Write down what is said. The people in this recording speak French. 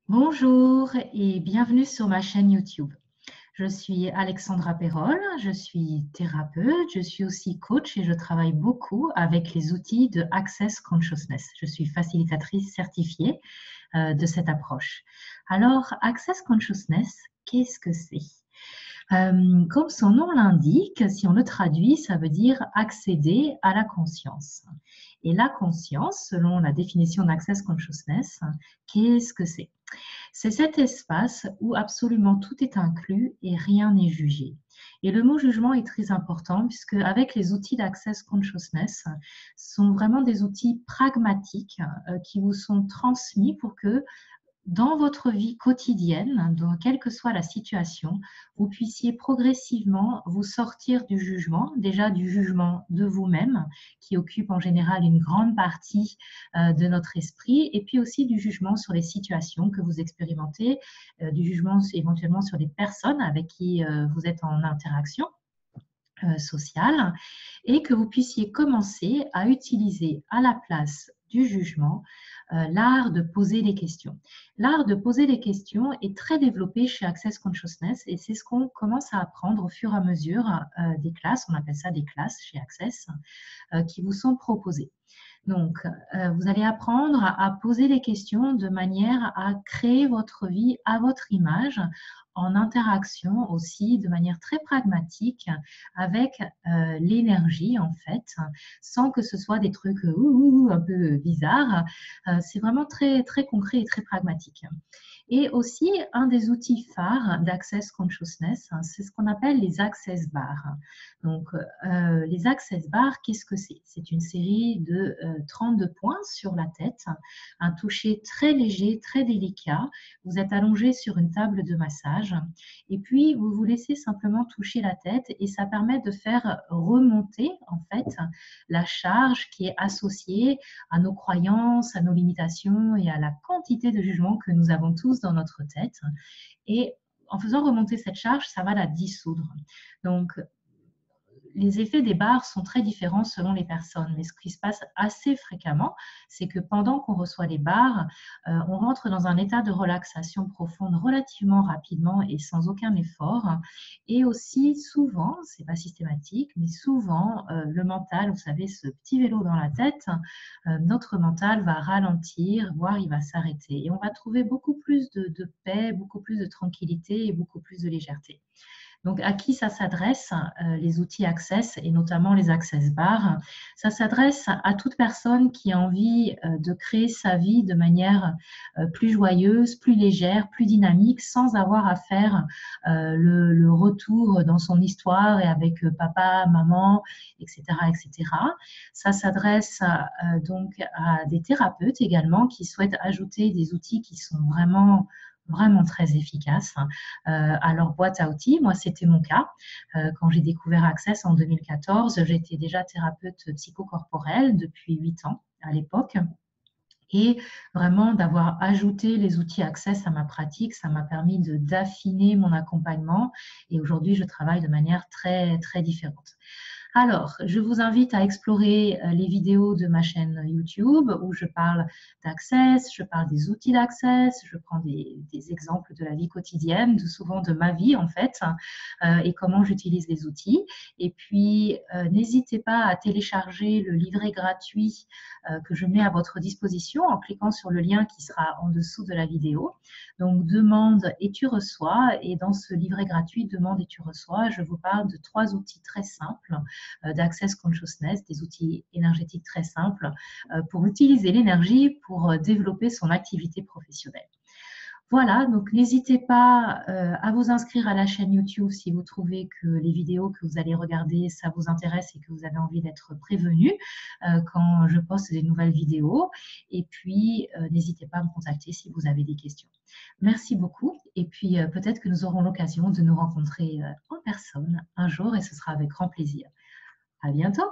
Bonjour et bienvenue sur ma chaîne YouTube. Je suis Alexandra Perrol, je suis thérapeute, je suis aussi coach et je travaille beaucoup avec les outils de Access Consciousness. Je suis facilitatrice certifiée de cette approche. Alors, Access Consciousness, qu'est-ce que c'est? Comme son nom l'indique, si on le traduit, ça veut dire accéder à la conscience. Et la conscience, selon la définition d'Access Consciousness, qu'est-ce que c'est? C'est cet espace où absolument tout est inclus et rien n'est jugé. Et le mot jugement est très important puisque avec les outils d'Access Consciousness, sont vraiment des outils pragmatiques qui vous sont transmis pour que dans votre vie quotidienne, dans quelle que soit la situation, vous puissiez progressivement vous sortir du jugement, déjà du jugement de vous-même, qui occupe en général une grande partie de notre esprit, et puis aussi du jugement sur les situations que vous expérimentez, du jugement éventuellement sur les personnes avec qui vous êtes en interaction sociale, et que vous puissiez commencer à utiliser à la place du jugement l'art de poser des questions. L'art de poser des questions est très développé chez Access Consciousness et c'est ce qu'on commence à apprendre au fur et à mesure des classes, on appelle ça des classes chez Access, qui vous sont proposées. Donc, vous allez apprendre à poser des questions de manière à créer votre vie à votre image, en interaction aussi de manière très pragmatique avec l'énergie en fait, sans que ce soit des trucs un peu bizarres. C'est vraiment très, très concret et très pragmatique. Et aussi, un des outils phares d'Access Consciousness, c'est ce qu'on appelle les Access Bars. Donc, les Access Bars, qu'est-ce que c'est? C'est une série de 32 points sur la tête, un toucher très léger, très délicat. Vous êtes allongé sur une table de massage et puis vous vous laissez simplement toucher la tête et ça permet de faire remonter en fait la charge qui est associée à nos croyances, à nos limitations et à la quantité de jugements que nous avons tous dans notre tête. Et en faisant remonter cette charge, ça va la dissoudre. Donc, les effets des barres sont très différents selon les personnes, mais ce qui se passe assez fréquemment, c'est que pendant qu'on reçoit les barres, on rentre dans un état de relaxation profonde relativement rapidement et sans aucun effort. Et aussi souvent, c'est pas systématique, mais souvent le mental, vous savez, ce petit vélo dans la tête, notre mental va ralentir, voire il va s'arrêter. Et on va trouver beaucoup plus de paix, beaucoup plus de tranquillité et beaucoup plus de légèreté. Donc, à qui ça s'adresse, les outils Access et notamment les Access Bars? Ça s'adresse à toute personne qui a envie de créer sa vie de manière plus joyeuse, plus légère, plus dynamique, sans avoir à faire le retour dans son histoire et avec papa, maman, etc., etc. Ça s'adresse donc à des thérapeutes également qui souhaitent ajouter des outils qui sont vraiment très efficaces à leur boîte à outils. Moi, c'était mon cas. Quand j'ai découvert Access en 2014, j'étais déjà thérapeute psychocorporelle depuis 8 ans à l'époque. Et vraiment d'avoir ajouté les outils Access à ma pratique, ça m'a permis d'affiner mon accompagnement. Et aujourd'hui, je travaille de manière très, très différente. Alors, je vous invite à explorer les vidéos de ma chaîne YouTube où je parle d'Access, je parle des outils d'Access, je prends des exemples de la vie quotidienne, souvent de ma vie en fait, et comment j'utilise les outils. Et puis, n'hésitez pas à télécharger le livret gratuit que je mets à votre disposition en cliquant sur le lien qui sera en dessous de la vidéo. Donc, demande et tu reçois. Et dans ce livret gratuit, demande et tu reçois, je vous parle de 3 outils très simples d'Access Consciousness, des outils énergétiques très simples pour utiliser l'énergie pour développer son activité professionnelle. Voilà, donc n'hésitez pas à vous inscrire à la chaîne YouTube si vous trouvez que les vidéos que vous allez regarder, ça vous intéresse et que vous avez envie d'être prévenu quand je poste des nouvelles vidéos. Et puis, n'hésitez pas à me contacter si vous avez des questions. Merci beaucoup. Et puis, peut-être que nous aurons l'occasion de nous rencontrer en personne un jour et ce sera avec grand plaisir. À bientôt.